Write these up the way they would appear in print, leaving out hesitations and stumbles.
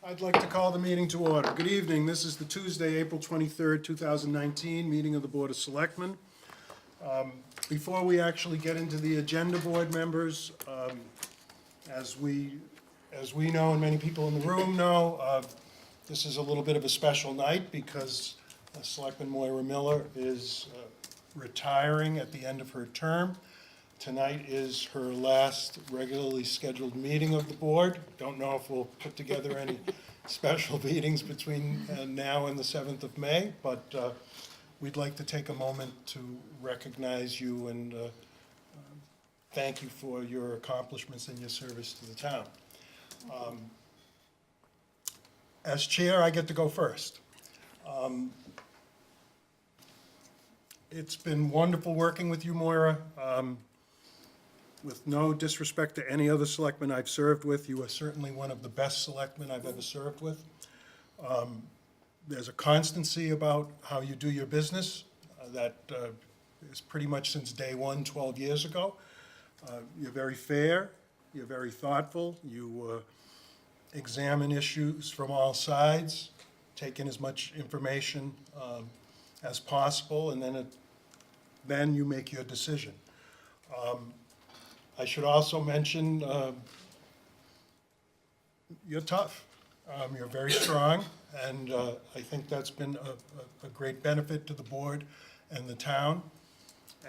I'd like to call the meeting to order. Good evening. This is the Tuesday, April 23rd, 2019, meeting of the Board of Selectmen. Before we actually get into the agenda, board members, as we know and many people in the room know, this is a little bit of a special night because Selectman Moira Miller is retiring at the end of her term. Tonight is her last regularly scheduled meeting of the board. Don't know if we'll put together any special meetings between now and the 7th of May, but we'd like to take a moment to recognize you and thank you for your accomplishments and your service to the town. As chair, I get to go first. It's been wonderful working with you, Moira. With no disrespect to any other selectman I've served with, you are certainly one of the best selectmen I've ever served with. There's a constancy about how you do your business that is pretty much since day one, 12 years ago. You're very fair, you're very thoughtful, you examine issues from all sides, take in as much information as possible, and then you make your decision. I should also mention, you're tough. You're very strong, and I think that's been a great benefit to the board and the town.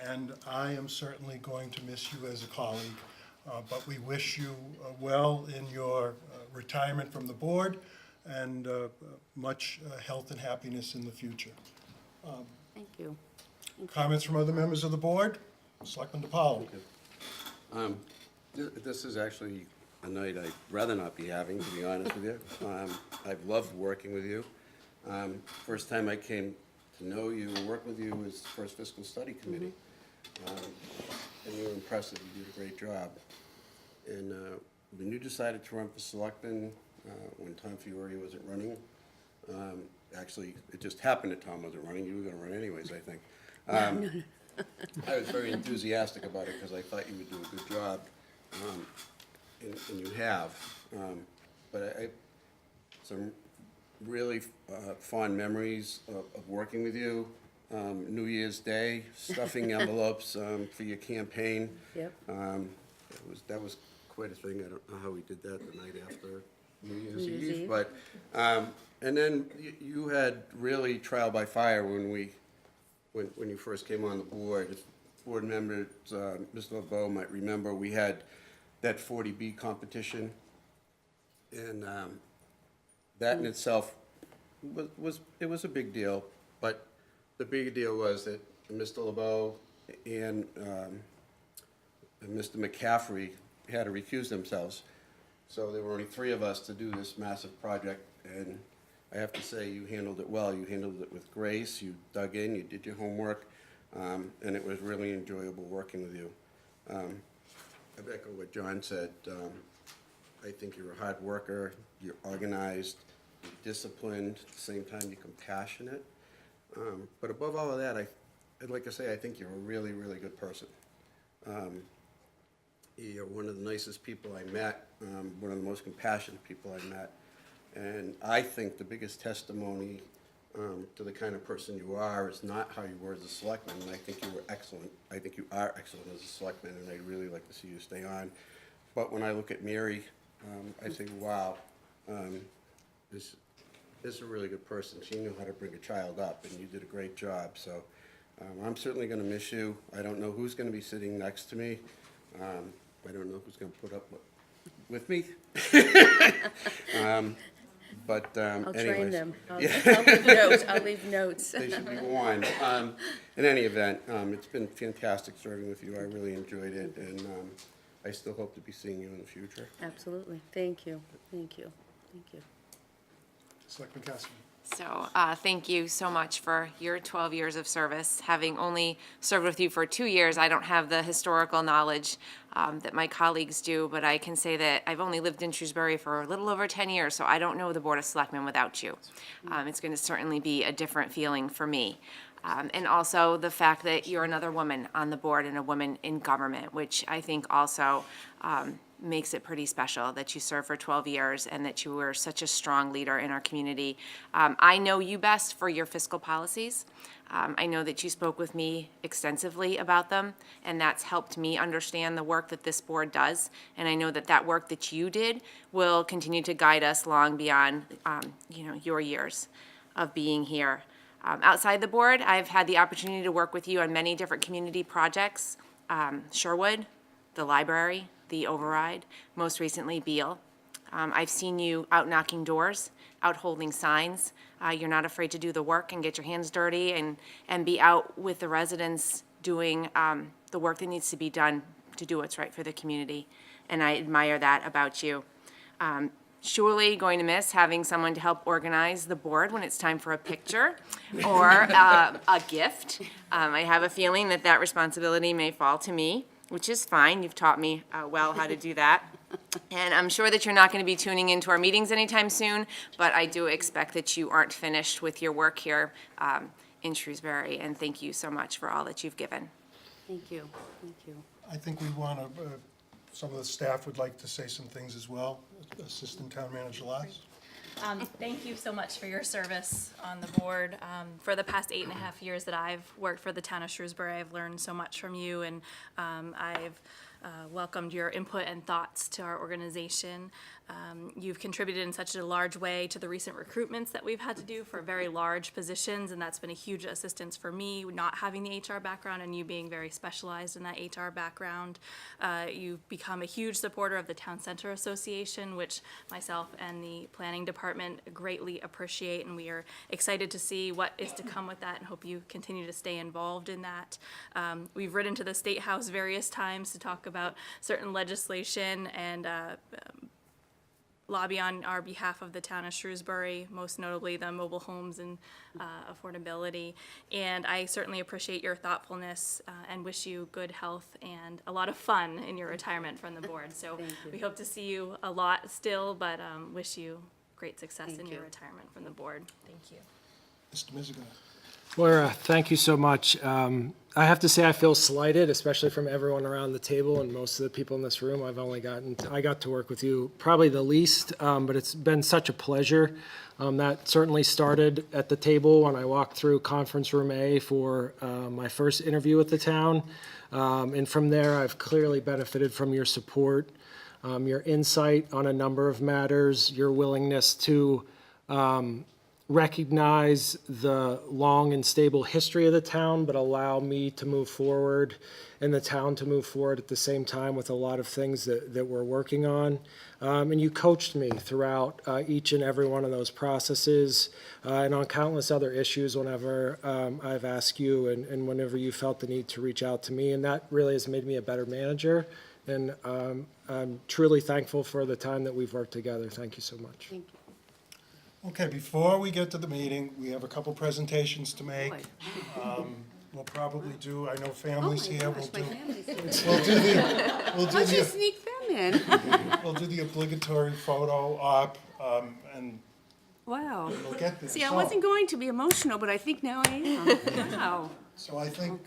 And I am certainly going to miss you as a colleague, but we wish you well in your retirement from the board and much health and happiness in the future. Thank you. Comments from other members of the board? Selectman DiPaolo. This is actually a night I'd rather not be having, to be honest with you. I've loved working with you. First time I came to know you and work with you was the first fiscal study committee. And you were impressive, you did a great job. And when you decided to run for selectman, when Tom Fiore wasn't running, actually, it just happened that Tom wasn't running, you were gonna run anyways, I think. I was very enthusiastic about it because I thought you would do a good job, and you have. But I some really fond memories of working with you. New Year's Day, stuffing envelopes for your campaign. Yep. That was quite a thing. I don't know how we did that the night after New Year's New Year's Eve. Eve. But and then you had really trial by fire when you first came on the board. Board members, Mr. LeBeau might remember, we had that 40B competition, and that in itself was a big deal. But the big deal was that Mr. LeBeau and Mr. McCaffrey had to recuse themselves. So there were only 3 of us to do this massive project, and I have to say you handled it well. You handled it with grace, you dug in, you did your homework, and it was really enjoyable working with you. I echo what John said. I think you're a hard worker, you're organized, you're disciplined, at the same time you're compassionate. But above all of that, I'd like to say I think you're a really, really good person. You're one of the nicest people I met, one of the most compassionate people I met. And I think the biggest testimony to the kind of person you are is not how you were as a selectman. I think you were excellent. I think you are excellent as a selectman, and I'd really like to see you stay on. But when I look at Mary, I say, wow, this is a really good person. She knew how to bring a child up, and you did a great job. So I'm certainly going to miss you. I don't know who's going to be sitting next to me. I don't know who's going to put up with me. But I'll anyways. train them. I'll leave notes. I'll leave notes. They should be warned. In any event, it's been fantastic serving with you. I really enjoyed it, and I still hope to be seeing you in the future. Absolutely. Thank you. Thank you. Thank you. Selectman Cassidy. So thank you so much for your 12 years of service. Having only served with you for 2 years, I don't have the historical knowledge that my colleagues do, but I can say that I've only lived in Shrewsbury for a little over 10 years, so I don't know the Board of Selectmen without you. It's going to certainly be a different feeling for me. And also the fact that you're another woman on the board and a woman in government, which I think also makes it pretty special that you served for 12 years and that you were such a strong leader in our community. I know you best for your fiscal policies. I know that you spoke with me extensively about them, and that's helped me understand the work that this board does. And I know that that work that you did will continue to guide us long beyond, your years of being here. Outside the board, I've had the opportunity to work with you on many different community projects, Sherwood, the library, the override, most recently Beal. I've seen you out knocking doors, out holding signs. You're not afraid to do the work and get your hands dirty and be out with the residents doing the work that needs to be done to do what's right for the community. And I admire that about you. Surely going to miss having someone to help organize the board when it's time for a picture or a gift. I have a feeling that that responsibility may fall to me, which is fine. You've taught me well how to do that. And I'm sure that you're not going to be tuning into our meetings anytime soon, but I do expect that you aren't finished with your work here in Shrewsbury. And thank you so much for all that you've given. Thank you, thank you. I think we want to, some of the staff would like to say some things as well. Assistant Town Manager Lass. Thank you so much for your service on the board. For the past 8.5 years that I've worked for the Town of Shrewsbury, I've learned so much from you, and I've welcomed your input and thoughts to our organization. You've contributed in such a large way to the recent recruitments that we've had to do for very large positions, and that's been a huge assistance for me, not having the HR background and you being very specialized in that HR background. You've become a huge supporter of the Town Center Association, which myself and the planning department greatly appreciate, and we are excited to see what is to come with that and hope you continue to stay involved in that. We've ridden to the State House various times to talk about certain legislation and lobby on our behalf of the Town of Shrewsbury, most notably the mobile homes and affordability. And I certainly appreciate your thoughtfulness and wish you good health and a lot of fun in your retirement from the board. So we hope to see you a lot still, but wish you great success in your retirement from the board. Thank you. Mr. Mizigan. Moira, thank you so much. I have to say I feel slighted, especially from everyone around the table and most of the people in this room. I got to work with you probably the least, but it's been such a pleasure. That certainly started at the table when I walked through conference room A for my first interview with the town. And from there, I've clearly benefited from your support, your insight on a number of matters, your willingness to recognize the long and stable history of the town, but allow me to move forward and the town to move forward at the same time with a lot of things that we're working on. And you coached me throughout each and every one of those processes and on countless other issues whenever I've asked you and whenever you felt the need to reach out to me. And that really has made me a better manager. And I'm truly thankful for the time that we've worked together. Thank you so much. Thank you. Okay, before we get to the meeting, we have a couple presentations to make. We'll probably do, I know families here, Oh my gosh, my family's here. we'll do Why don't you the, sneak them in? we'll do the obligatory photo op, and Wow. we'll get there. See, I So- wasn't going to be emotional, but I think now I am. Wow. So I think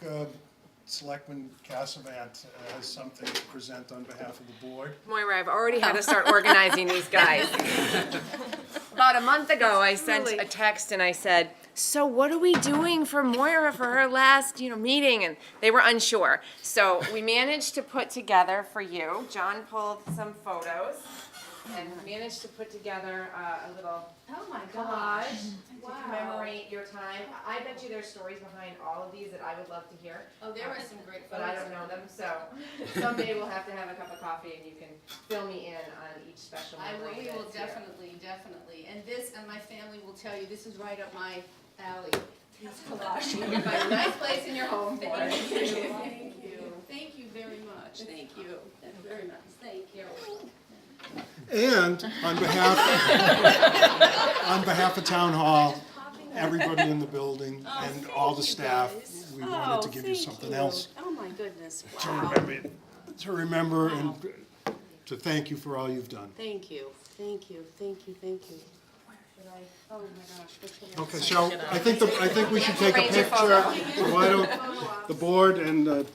Selectman Cassavant has something to present on behalf of the board. Moira, I've already had to start organizing these guys. About a month ago, I sent Really? a text and I said, so what are we doing for Moira for her last, meeting? And they were unsure. So we managed to put together for you, John pulled some photos and managed to put together a little collage to commemorate your time. I bet you there's stories behind all of these that I would love to hear. Oh, there are some great But photos. I don't know them, so someday we'll have to have a cup of coffee and you can fill me in on each special memory. We will that's here. definitely. And this, and my family will tell you, this is right up my alley. These collages. You can find a nice place in your home for it. Thank you. Thank you very much. Thank you. That's very nice. Thank you. And on behalf of Town Hall, everybody in the building and all the staff, we wanted to give you something else Oh, my goodness. to Wow. remember and to thank you for all you've done. Thank you, thank you, thank you, thank you. Should I, oh my gosh, what should I Okay, say? so I think we should take a Arrange a picture. photo. Why don't the board and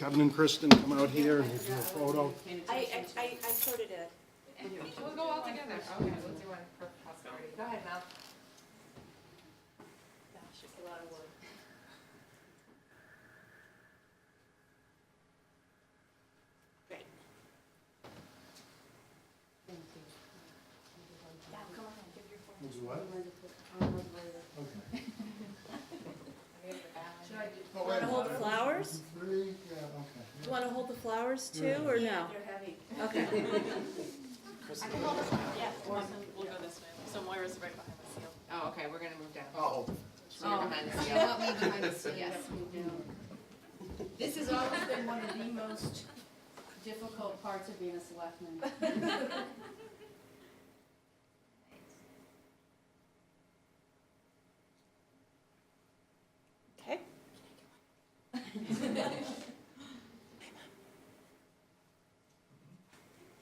Kevin and Kristen come out here and do a photo. I sort of did. We'll go all together. Okay, we'll do one for posterity. Go ahead, Mel. Gosh, it's a lot of work. Great. Thank you. Yeah, come on, give your phone. We'll do what? You want to hold the flowers? Three, yeah, okay. Do you want to hold the flowers too, or no? They're heavy. Okay. Yeah, we'll go this way. So Moira's right behind the seal. Oh, okay, we're gonna move down. I'll hold it. So you're behind the You seal. want me behind the scenes? Yes, we do. This has always been one of the most difficult parts of being a selectman. Okay.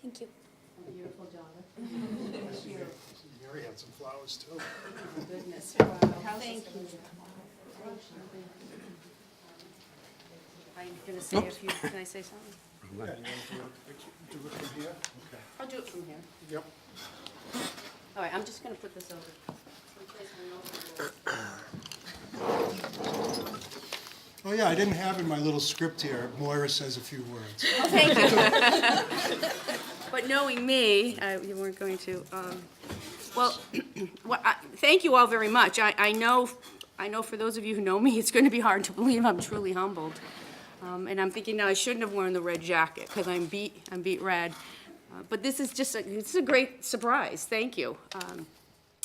Thank you. A beautiful daughter. Mary had some flowers too. Oh, goodness. Wow. Thank you. I'm gonna say a few, can I say something? Yeah, you want to do it from here? Okay. I'll do it from here. Yep. All right, I'm just gonna put this over. Oh, yeah, I didn't have in my little script here, Moira says a few words. Oh, thank you. But knowing me, you weren't going to, well, thank you all very much. I know for those of you who know me, it's going to be hard to believe I'm truly humbled. And I'm thinking now I shouldn't have worn the red jacket because I'm beat red. But this is just this is a great surprise. Thank you.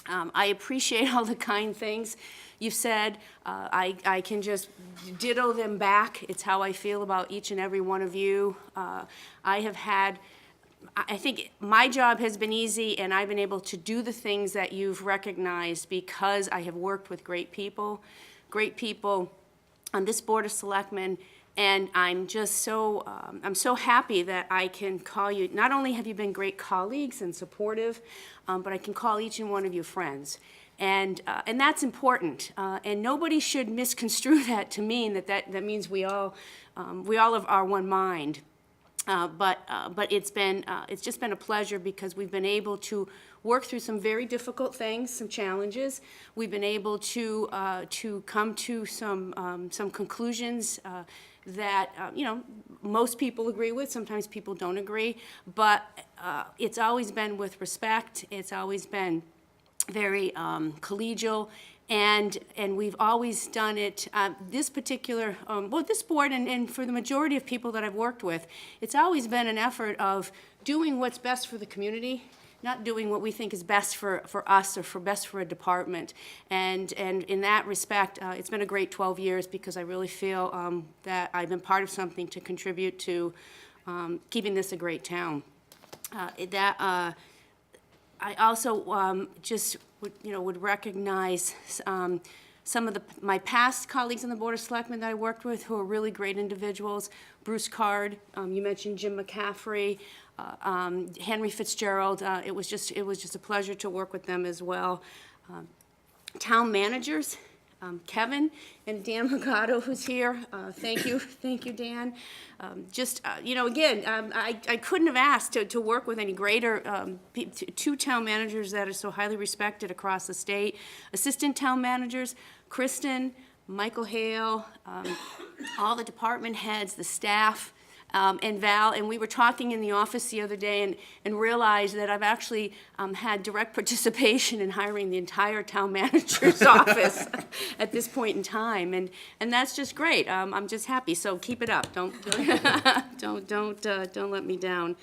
I appreciate all the kind things you've said. I can just ditto them back. It's how I feel about each and every one of you. I think my job has been easy, and I've been able to do the things that you've recognized because I have worked with great people on this Board of Selectmen, and I'm just so, I'm so happy that I can call you, not only have you been great colleagues and supportive, but I can call each and one of you friends. And that's important, and nobody should misconstrue that to mean that means we all are one mind. But it's just been a pleasure because we've been able to work through some very difficult things, some challenges. We've been able to come to some conclusions that most people agree with. Sometimes people don't agree, but it's always been with respect. It's always been very collegial. And we've always done it, this particular, this board and for the majority of people that I've worked with, it's always been an effort of doing what's best for the community, not doing what we think is best for us or best for a department. And in that respect, it's been a great 12 years because I really feel that I've been part of something to contribute to keeping this a great town. I also just would recognize some of my past colleagues on the Board of Selectmen that I worked with who are really great individuals. Bruce Card, you mentioned Jim McCaffrey, Henry Fitzgerald. It was just a pleasure to work with them as well. Town managers, Kevin and Dan Legato, who's here. Thank you, Dan. Again, I couldn't have asked to work with any greater, two town managers that are so highly respected across the state. Assistant town managers, Kristen, Michael Hale, all the department heads, the staff, and Val, and we were talking in the office the other day and realized that I've actually had direct participation in hiring the entire town manager's office at this point in time, and that's just great. I'm just happy. So keep it up. Don't let me down.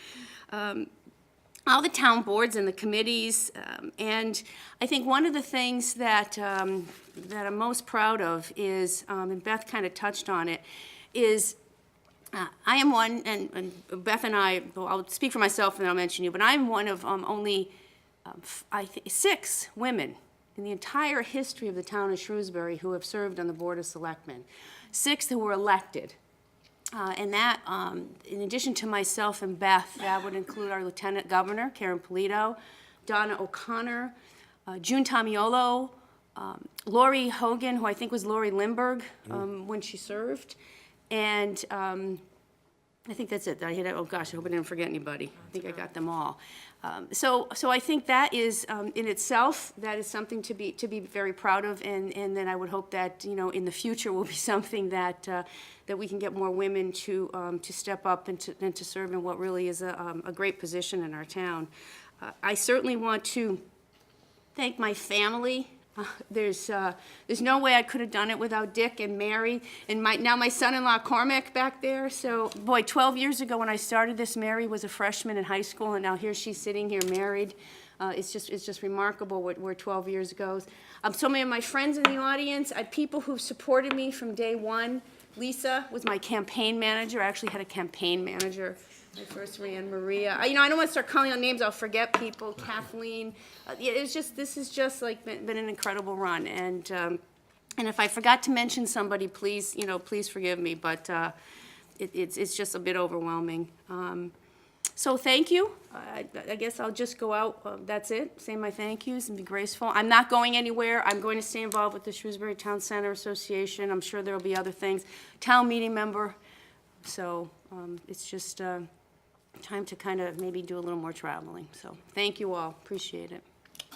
All the town boards and the committees, and I think one of the things that I'm most proud of is, and Beth kind of touched on it, is I am one, and Beth and I'll speak for myself and then I'll mention you, but I'm one of only 6 women in the entire history of the town of Shrewsbury who have served on the Board of Selectmen. 6 who were elected. And that, in addition to myself and Beth, that would include our Lieutenant Governor, Karen Polito, Donna O'Connor, June Tomiolo, Lori Hogan, who I think was Lori Lindbergh when she served, and I think that's it. I hit it. Oh, gosh, I hope I didn't forget anybody. I think I got them all. So I think that is, in itself, that is something to be very proud of, and then I would hope that, you know, in the future will be something that, that we can get more women to step up and to serve in what really is a great position in our town. I certainly want to thank my family. There's no way I could have done it without Dick and Mary and now my son-in-law Cormac back there. So, boy, 12 years ago when I started this, Mary was a freshman in high school, and now here she's sitting here married. It's just remarkable where 12 years goes. So many of my friends in the audience, people who've supported me from day one. Lisa was my campaign manager. I actually had a campaign manager. I first ran Maria. I don't want to start calling out names. I'll forget people. Kathleen. This has just like been an incredible run. And if I forgot to mention somebody, please forgive me. But it's just a bit overwhelming. So thank you. I guess I'll just go out. That's it. Say my thank yous and be graceful. I'm not going anywhere. I'm going to stay involved with the Shrewsbury Town Center Association. I'm sure there will be other things. Town meeting member. So it's just time to kind of maybe do a little more traveling. So thank you all. Appreciate it.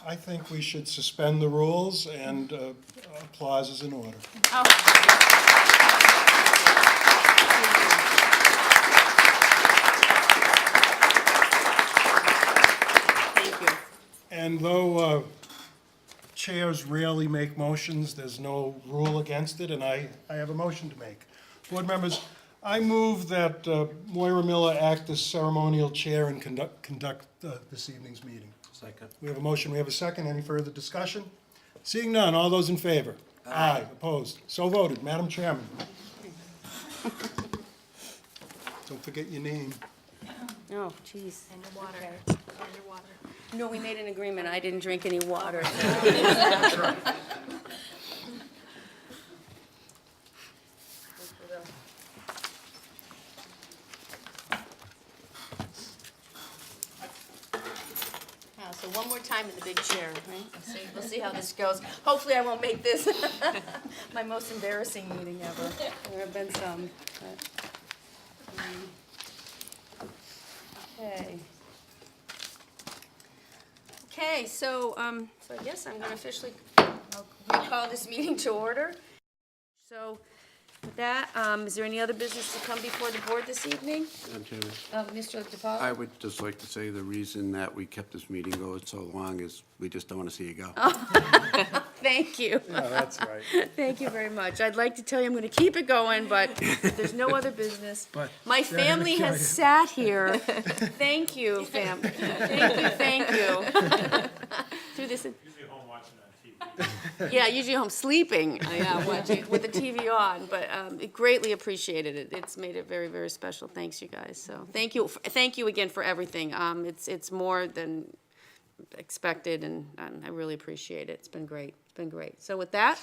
I think we should suspend the rules, and applause is in order. Thank you. And though chairs rarely make motions, there's no rule against it, and I have a motion to make. Board members, I move that Moira Miller act as ceremonial chair and conduct this evening's meeting. Second. We have a motion, we have a second. Any further discussion? Seeing none, all those in favor? Aye. Opposed? So voted. Madam Chairman. Don't forget your name. Oh, jeez. And your water. And your water. No, we made an agreement. I didn't drink any water. So one more time in the big chair, right? We'll see how this goes. Hopefully I won't make this my most embarrassing meeting ever. There have been some. Okay. Okay, so I guess I'm going to officially call this meeting to order. So with that, is there any other business to come before the board this evening? Madam Chairman, Mr. DePaul? I would just like to say the reason that we kept this meeting going so long is we just don't want to see it go. Thank you. Yeah, that's right. Thank you very much. I'd like to tell you I'm going to keep it going, but there's no other business. But My family has sat here. Thank you, fam. Thank you. Through this. Usually home watching on TV. Yeah, usually home sleeping. Yeah, watching with the TV on, but greatly appreciated it. It's made it very, very special. Thanks, you guys. So thank you again for everything. It's more than expected, and I really appreciate it. It's been great. It's been great. So with that,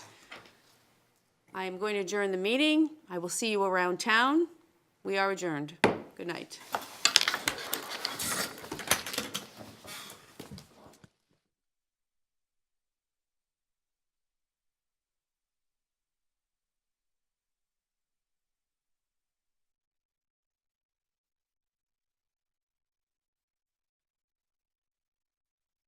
I am going to adjourn the meeting. I will see you around town. We are adjourned. Good night.